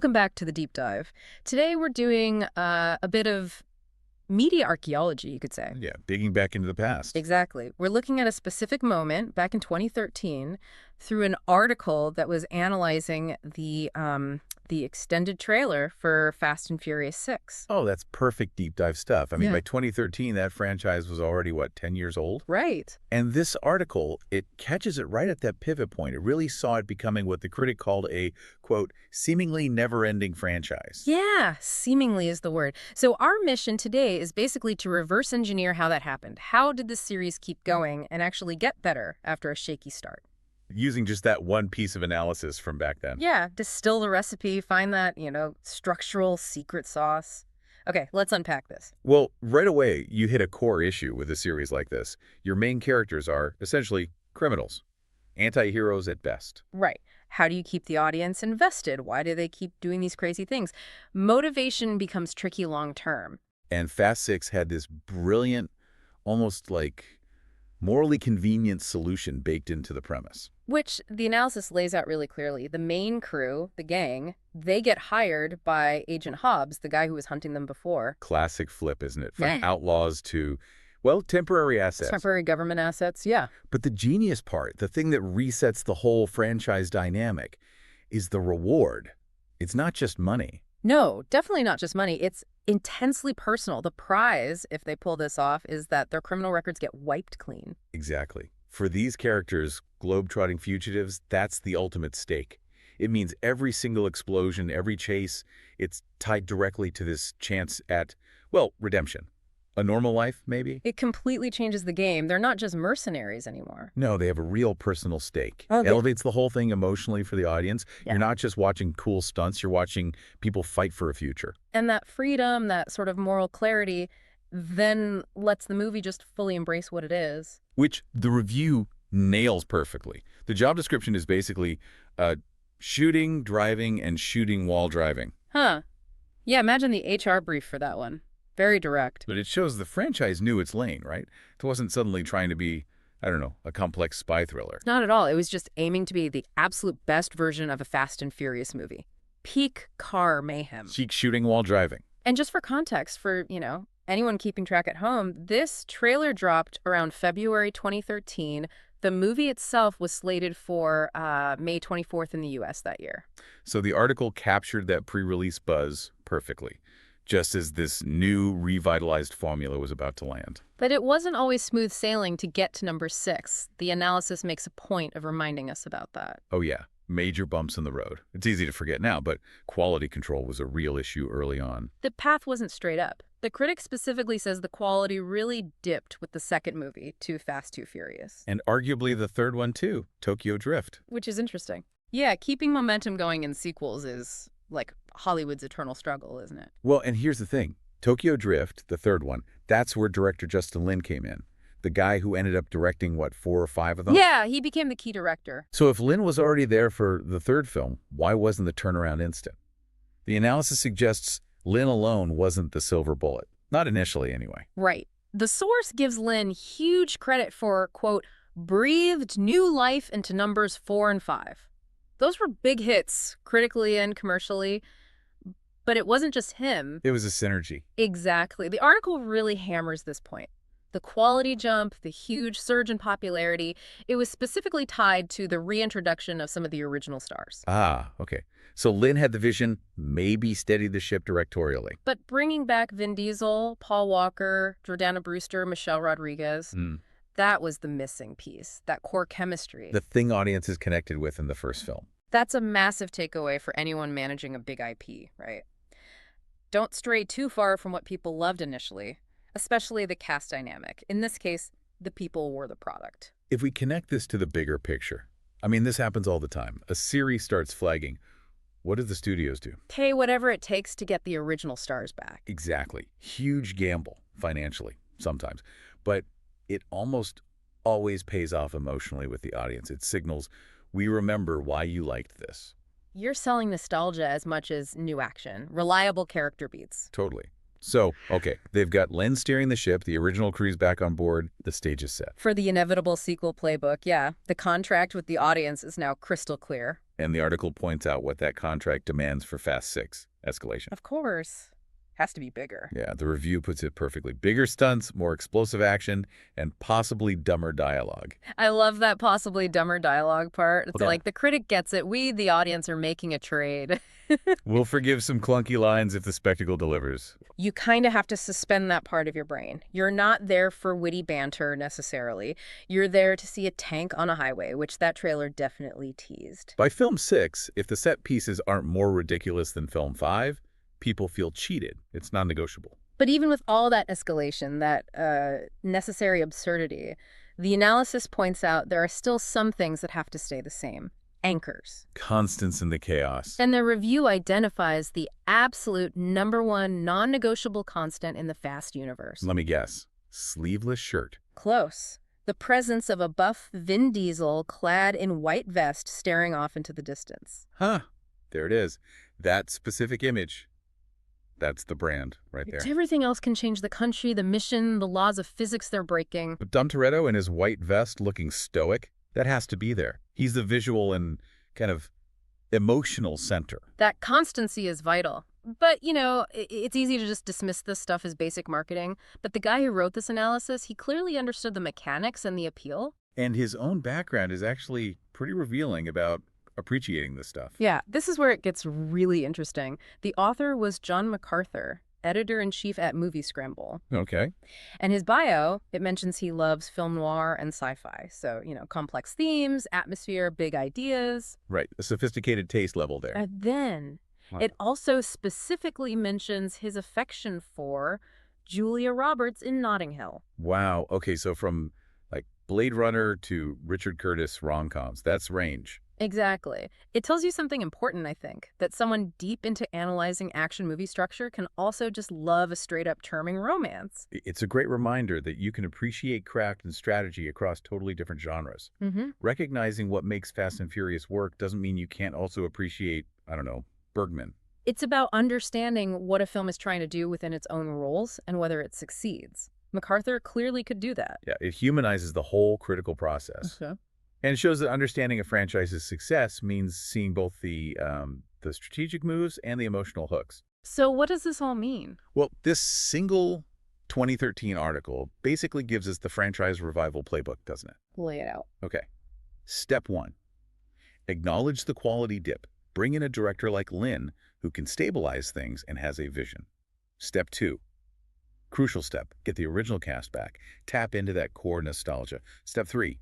Welcome back to the deep dive. Today we're doing a bit of media archaeology, you could say. Yeah, digging back into the past. Exactly. We're looking at a specific moment back in 2013 through an article that was analyzing the extended trailer for Fast and Furious 6. Oh, that's perfect deep dive stuff. I mean, Yeah. by 2013, that franchise was already, what, 10 years old? Right. And this article, it catches it right at that pivot point. It really saw it becoming what the critic called a, quote, seemingly never-ending franchise. Yeah, seemingly is the word. So our mission today is basically to reverse engineer how that happened. How did this series keep going and actually get better after a shaky start? Using just that one piece of analysis from back then. Yeah, distill the recipe, find that, structural secret sauce. Okay, let's unpack this. Well, right away, you hit a core issue with a series like this. Your main characters are, essentially, criminals. Anti-heroes at best. Right. How do you keep the audience invested? Why do they keep doing these crazy things? Motivation becomes tricky long term. And Fast 6 had this brilliant, almost like morally convenient solution baked into the premise. Which the analysis lays out really clearly. The main crew, the gang, they get hired by Agent Hobbs, the guy who was hunting them before. Classic flip, isn't it? From Yeah. outlaws to, well, temporary assets. Temporary government assets, yeah. But the genius part, the thing that resets the whole franchise dynamic, is the reward. It's not just money. No, definitely not just money. It's intensely personal. The prize, if they pull this off, is that their criminal records get wiped clean. Exactly. For these characters, globe-trotting fugitives, that's the ultimate stake. It means every single explosion, every chase, it's tied directly to this chance at, well, redemption. A normal life, maybe? It completely changes the game. They're not just mercenaries anymore. No, they have a real personal stake. Oh, It elevates the whole thing emotionally for the audience. Yeah. You're not just watching cool stunts, you're watching people fight for a future. And that freedom, that sort of moral clarity, then lets the movie just fully embrace what it is. Which the review nails perfectly. The job description is basically shooting, driving, and shooting while driving. Huh. Yeah, imagine the HR brief for that one. Very direct. But it shows the franchise knew its lane, right? It wasn't suddenly trying to be, I don't know, a complex spy thriller. Not at all. It was just aiming to be the absolute best version of a Fast and Furious movie. Peak car mayhem. Cheek shooting while driving. And just for context, for, anyone keeping track at home, this trailer dropped around February 2013. The movie itself was slated for May 24th in the U.S. that year. So the article captured that pre-release buzz perfectly, just as this new revitalized formula was about to land. But it wasn't always smooth sailing to get to number 6. The analysis makes a point of reminding us about that. Oh yeah, major bumps in the road. It's easy to forget now, but quality control was a real issue early on. The path wasn't straight up. The critic specifically says the quality really dipped with the second movie, Too Fast, Too Furious. And arguably the third one too, Tokyo Drift. Which is interesting. Yeah, keeping momentum going in sequels is like Hollywood's eternal struggle, isn't it? Well, and here's the thing. Tokyo Drift, the third one, that's where director Justin Lin came in. The guy who ended up directing, what, 4 or 5 of them? Yeah, he became the key director. So if Lin was already there for the third film, why wasn't the turnaround instant? The analysis suggests Lin alone wasn't the silver bullet. Not initially, anyway. Right. The source gives Lin huge credit for, quote, breathed new life into numbers 4 and 5. Those were big hits, critically and commercially. But it wasn't just him. It was a synergy. Exactly. The article really hammers this point. The quality jump, the huge surge in popularity, it was specifically tied to the reintroduction of some of the original stars. Ah, okay. So Lin had the vision, maybe steady the ship directorially. But bringing back Vin Diesel, Paul Walker, Jordana Brewster, Michelle Rodriguez, that was the missing piece, that core chemistry. The thing audiences connected with in the first film. That's a massive takeaway for anyone managing a big IP, right? Don't stray too far from what people loved initially, especially the cast dynamic. In this case, the people were the product. If we connect this to the bigger picture, I mean, this happens all the time. A series starts flagging. What do the studios do? Pay whatever it takes to get the original stars back. Exactly. Huge gamble, financially, sometimes. But it almost always pays off emotionally with the audience. It signals, we remember why you liked this. You're selling nostalgia as much as new action, reliable character beats. Totally. So, okay, they've got Len steering the ship, the original crew's back on board, the stage is set. For the inevitable sequel playbook, yeah, the contract with the audience is now crystal clear. And the article points out what that contract demands for Fast 6, escalation. Of course. Has to be bigger. Yeah, the review puts it perfectly. Bigger stunts, more explosive action, and possibly dumber dialogue. I love that possibly dumber dialogue part. It's Yeah. like the critic gets it. We, the audience, are making a trade. We'll forgive some clunky lines if the spectacle delivers. You kind of have to suspend that part of your brain. You're not there for witty banter necessarily. You're there to see a tank on a highway, which that trailer definitely teased. By film 6, if the set pieces aren't more ridiculous than film 5, people feel cheated. It's non-negotiable. But even with all that escalation, that necessary absurdity, the analysis points out there are still some things that have to stay the same. Anchors. Constance in the chaos. And the review identifies the absolute #1 non-negotiable constant in the Fast universe. Let me guess. Sleeveless shirt. Close. The presence of a buff Vin Diesel clad in white vest staring off into the distance. Huh. There it is. That specific image. That's the brand right there. Everything else can change the country, the mission, the laws of physics they're breaking. But Dom Toretto in his white vest looking stoic, that has to be there. He's the visual and kind of emotional center. That constancy is vital. But, you know, it's easy to just dismiss this stuff as basic marketing. But the guy who wrote this analysis, he clearly understood the mechanics and the appeal. And his own background is actually pretty revealing about appreciating this stuff. Yeah, this is where it gets really interesting. The author was John McArthur, editor-in-chief at Moviescramble. Okay. And his bio, it mentions he loves film noir and sci-fi. So, you know, complex themes, atmosphere, big ideas. Right. A sophisticated taste level there. And then Wow. it also specifically mentions his affection for Julia Roberts in Notting Hill. Wow. Okay, so from like Blade Runner to Richard Curtis rom-coms, that's range. Exactly. It tells you something important, I think, that someone deep into analyzing action movie structure can also just love a straight-up charming romance. It's a great reminder that you can appreciate craft and strategy across totally different genres. Mm-hmm. Recognizing what makes Fast and Furious work doesn't mean you can't also appreciate, I don't know, Bergman. It's about understanding what a film is trying to do within its own rules and whether it succeeds. McArthur clearly could do that. Yeah, it humanizes the whole critical process. Okay. And it shows that understanding a franchise's success means seeing both the strategic moves and the emotional hooks. So what does this all mean? Well, this single 2013 article basically gives us the franchise revival playbook, doesn't it? Lay it out. Okay. Step 1. Acknowledge the quality dip. Bring in a director like Lin who can stabilize things and has a vision. Step 2. Crucial step. Get the original cast back. Tap into that core nostalgia. Step 3.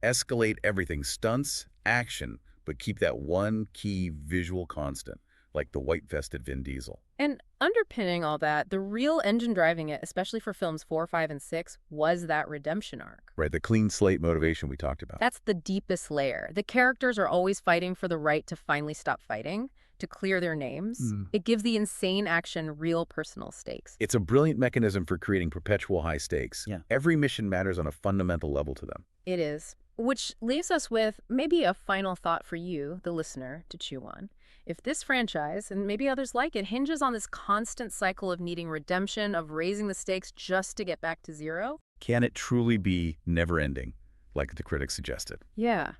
Escalate everything. Stunts, action, but keep that one key visual constant, like the white-vested Vin Diesel. And underpinning all that, the real engine driving it, especially for films 4, 5, and 6, was that redemption arc. Right, the clean slate motivation we talked about. That's the deepest layer. The characters are always fighting for the right to finally stop fighting, to clear their names. It gives the insane action real personal stakes. It's a brilliant mechanism for creating perpetual high stakes. Yeah. Every mission matters on a fundamental level to them. It is. Which leaves us with maybe a final thought for you, the listener, to chew on. If this franchise, and maybe others like it, hinges on this constant cycle of needing redemption, of raising the stakes just to get back to zero. Can it truly be never-ending, like the critics suggested? Yeah.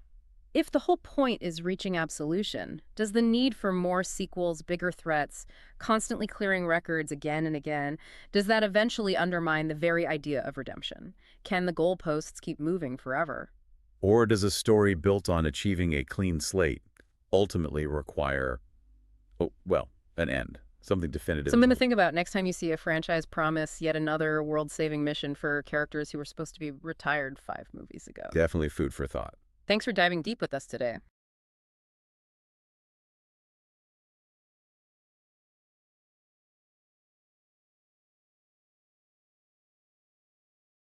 If the whole point is reaching absolution, does the need for more sequels, bigger threats, constantly clearing records again and again, does that eventually undermine the very idea of redemption? Can the goalposts keep moving forever? Or does a story built on achieving a clean slate ultimately require, an end, something definitive? Something to think about next time you see a franchise promise yet another world-saving mission for characters who were supposed to be retired 5 movies ago. Definitely food for thought. Thanks for diving deep with us today.